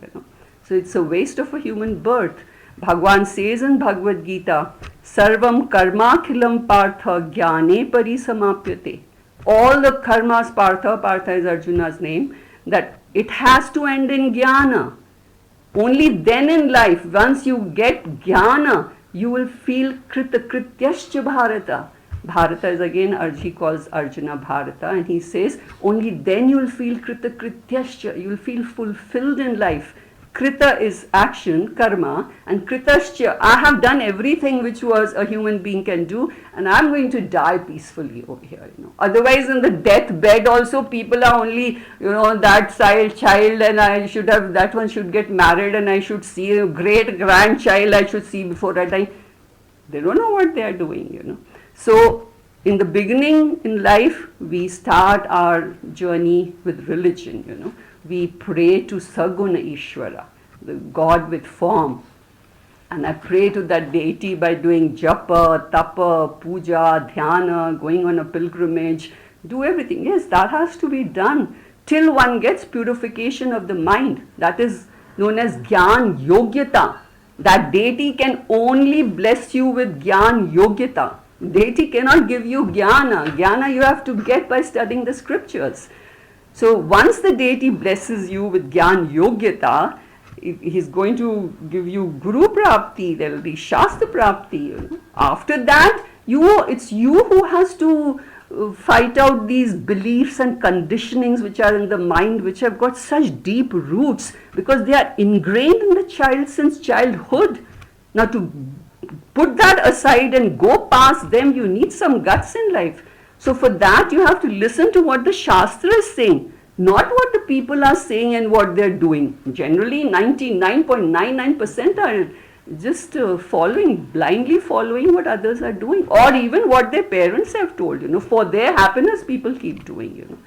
So it's a waste of a human birth. Bhagwan says in Bhagavad Gita, Sarvam karmakhilam partha jnane parisamapyate. All the karmas, partha is Arjuna's name, that it has to end in jnana. Only then in life, once you get jnana, you will feel kritakrityascha bharata. Bharata is again, he calls Arjuna Bharata, and he says, only then you will feel kritakrityascha, you will feel fulfilled in life. Krita is action, karma, and kritascha, I have done everything which was a human being can do, and I'm going to die peacefully over here. Otherwise, in the deathbed also, people are only, that child, and I should have, that one should get married, and I should see a great grandchild I should see before I die. They don't know what they are doing, So, in the beginning in life, we start our journey with religion, We pray to Saguna Ishvara, the God with form. And I pray to that deity by doing japa, tapa, puja, dhyana, going on a pilgrimage, do everything. Yes, that has to be done till one gets purification of the mind. That is known as Gyan Yogyata. That deity can only bless you with Gyan Yogyata. Deity cannot give you Jnana. Jnana you have to get by studying the scriptures. So once the deity blesses you with Gyan Yogyata, he's going to give you Guru Prapti, there will be Shastra Prapti. After that, it's you who has to fight out these beliefs and conditionings which are in the mind, which have got such deep roots, because they are ingrained in the child since childhood. Now to put that aside and go past them, you need some guts in life. So for that, you have to listen to what the Shastra is saying, not what the people are saying and what they're doing. Generally, 99.99% are just blindly following what others are doing, or even what their parents have told, for their happiness, people keep doing,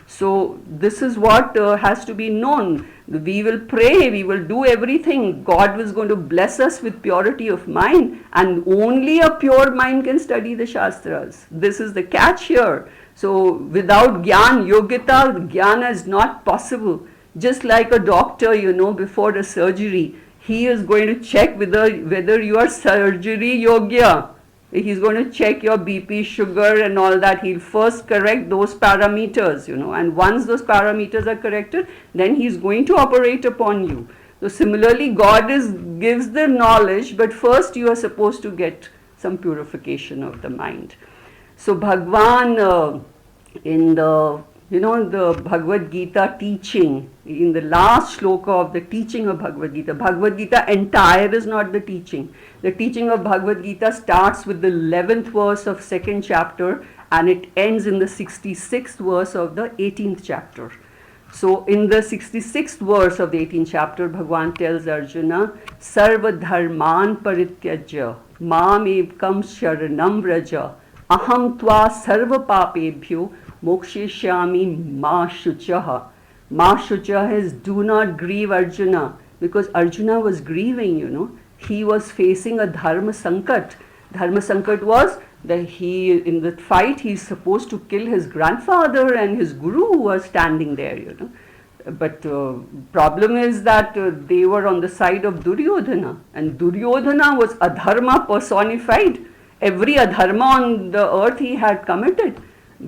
So this is what has to be known. We will pray, we will do everything. God was going to bless us with purity of mind, and only a pure mind can study the Shastras. This is the catch here. So without Gyan Yogyata, Jnana is not possible. Just like a doctor, before a surgery, he is going to check whether you are surgery yogya. He's going to check your BP, sugar and all that. He'll first correct those parameters, and once those parameters are corrected, then he's going to operate upon you. So similarly, God gives the knowledge, but first you are supposed to get some purification of the mind. So Bhagwan in the Bhagavad Gita teaching, in the last shloka of the teaching of Bhagavad Gita entire is not the teaching. The teaching of Bhagavad Gita starts with the 11th verse of 2nd chapter, and it ends in the 66th verse of the 18th chapter. So in the 66th verse of the 18th chapter, Bhagwan tells Arjuna, Sarva dharman parityajya, mam ekam sharanam vraja, aham tva sarva papebhyo, mokshishyami ma shuchaha. Ma shuchaha is do not grieve, Arjuna, because Arjuna was grieving, He was facing a dharma sankat. Dharma sankat was that in the fight, he's supposed to kill his grandfather and his guru who was standing there, But problem is that they were on the side of Duryodhana, and Duryodhana was adharma personified. Every adharma on the earth he had committed.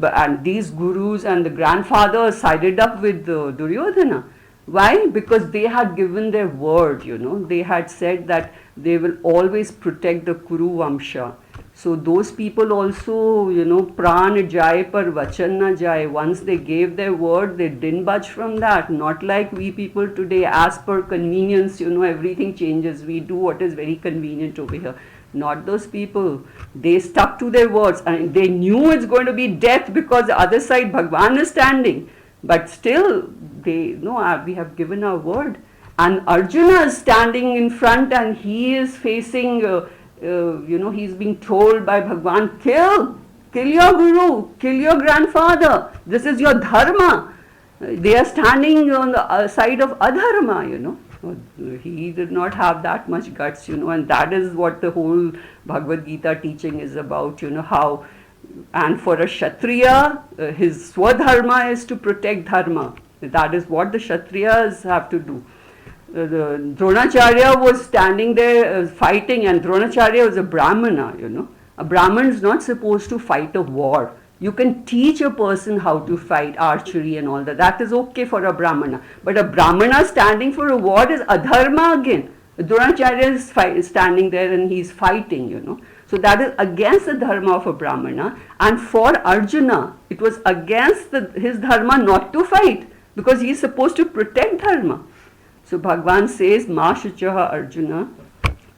And these gurus and the grandfathers sided up with Duryodhana. Why? Because they had given their word, They had said that they will always protect the Kuru Vamsha. So those people also, Pran jai par vachan na jai. Once they gave their word, they didn't budge from that. Not like we people today, as per convenience, everything changes. We do what is very convenient over here. Not those people. They stuck to their words, and they knew it's going to be death because the other side Bhagwan is standing. But still, we have given our word. And Arjuna is standing in front, and he is facing he's being told by Bhagwan, kill your guru, kill your grandfather, this is your dharma. They are standing on the side of adharma, He did not have that much guts, and that is what the whole Bhagavad Gita teaching is about, how. And for a Kshatriya, his swadharma is to protect dharma. That is what the Kshatriyas have to do. The Dronacharya was standing there fighting, and Dronacharya was a Brahmana, A Brahman is not supposed to fight a war. You can teach a person how to fight archery and all that. That is okay for a Brahmana. But a Brahmana standing for a war is adharma again. Dronacharya is standing there and he is fighting, So that is against the dharma of a Brahmana. And for Arjuna, it was against his dharma not to fight, because he is supposed to protect dharma. So Bhagavan says, Ma Shuchaha Arjuna,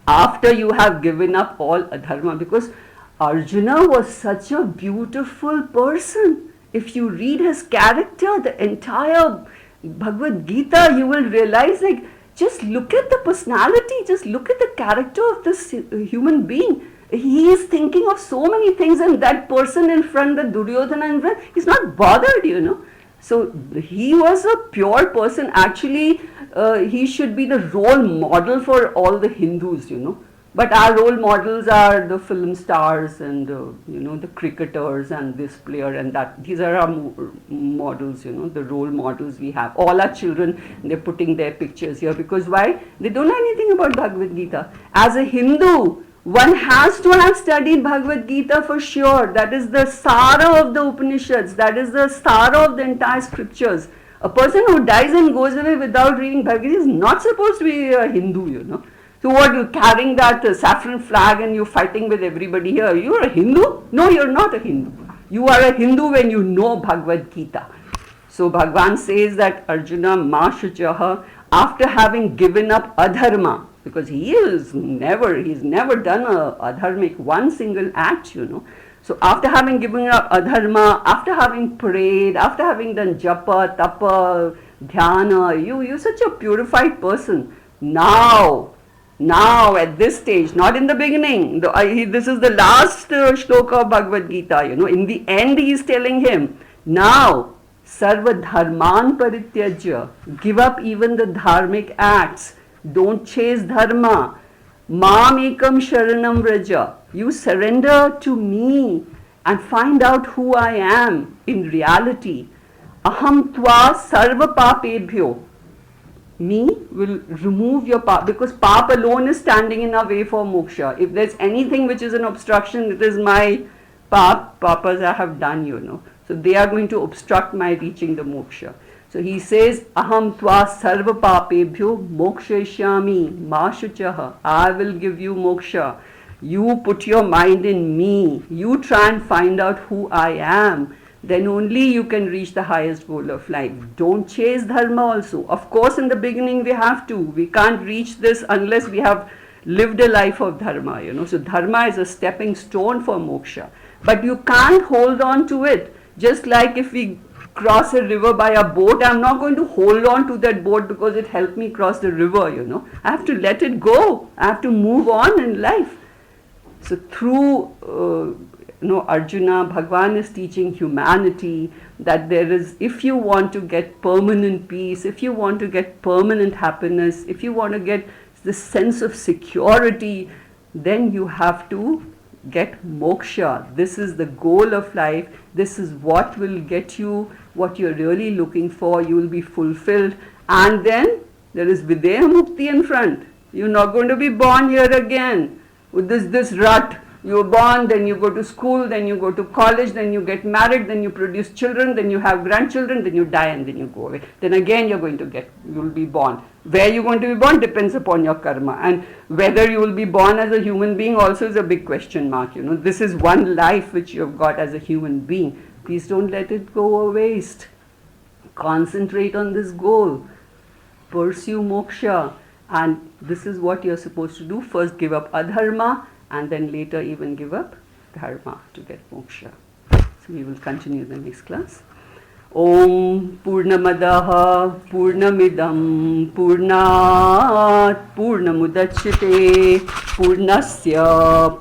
after you have given up all adharma, because Arjuna was such a beautiful person. If you read his character, the entire Bhagavad Gita, you will realize, just look at the personality, just look at the character of this human being. He is thinking of so many things, and that person in front, the Duryodhana in front, he's not bothered, So he was a pure person. Actually, he should be the role model for all the Hindus, But our role models are the film stars and, the cricketers and this player and that. These are our models, the role models we have. All our children, they're putting their pictures here. Because why? They don't know anything about Bhagavad Gita. As a Hindu, one has to have studied Bhagavad Gita for sure. That is the sara of the Upanishads. That is the sara of the entire scriptures. A person who dies and goes away without reading Bhagavad Gita is not supposed to be a Hindu, So what, you're carrying that saffron flag and you're fighting with everybody here. You're a Hindu? No, you're not a Hindu. You are a Hindu when you know Bhagavad Gita. So Bhagavan says that Arjuna ma shuchaha, after having given up adharma, because he's never done a adharmic one single act, So after having given up adharma, after having prayed, after having done japa, tapa, dhyana, you're such a purified person. Now at this stage, not in the beginning, this is the last shloka of Bhagavad Gita, in the end he is telling him, now, sarva dharman parityajya, give up even the dharmic acts, don't chase dharma, mam ekam sharanam vraja, you surrender to me and find out who I am in reality. Aham tva sarva papebhyo, me will remove your pap, because pap alone is standing in our way for moksha. If there's anything which is an obstruction, it is my papas I have done, So they are going to obstruct my reaching the moksha. So he says, Aham tva sarva papebhyo mokshayishyami ma shuchaha. I will give you moksha. You put your mind in me. You try and find out who I am. Then only you can reach the highest goal of life. Don't chase dharma also. Of course, in the beginning we have to. We can't reach this unless we have lived a life of dharma, So dharma is a stepping stone for moksha. But you can't hold on to it. Just like if we cross a river by a boat, I'm not going to hold on to that boat because it helped me cross the river, I have to let it go. I have to move on in life. So through Arjuna, Bhagavan is teaching humanity that there is, if you want to get permanent peace, if you want to get permanent happiness, if you want to get this sense of security, then you have to get moksha. This is the goal of life. This is what will get you what you're really looking for. You will be fulfilled. And then there is Videha Mukti in front. You're not going to be born here again with this rut. You're born, then you go to school, then you go to college, then you get married, then you produce children, then you have grandchildren, then you die and then you go away. Then again you'll be born. Where you're going to be born depends upon your karma. And whether you will be born as a human being also is a big question mark. This is one life which you've got as a human being. Please don't let it go a waste. Concentrate on this goal. Pursue moksha. And this is what you're supposed to do. First give up adharma, and then later even give up dharma to get moksha. So we will continue the next class. Om Purnamadaha Purnamidam Purnat Purnamudachyate Purnasya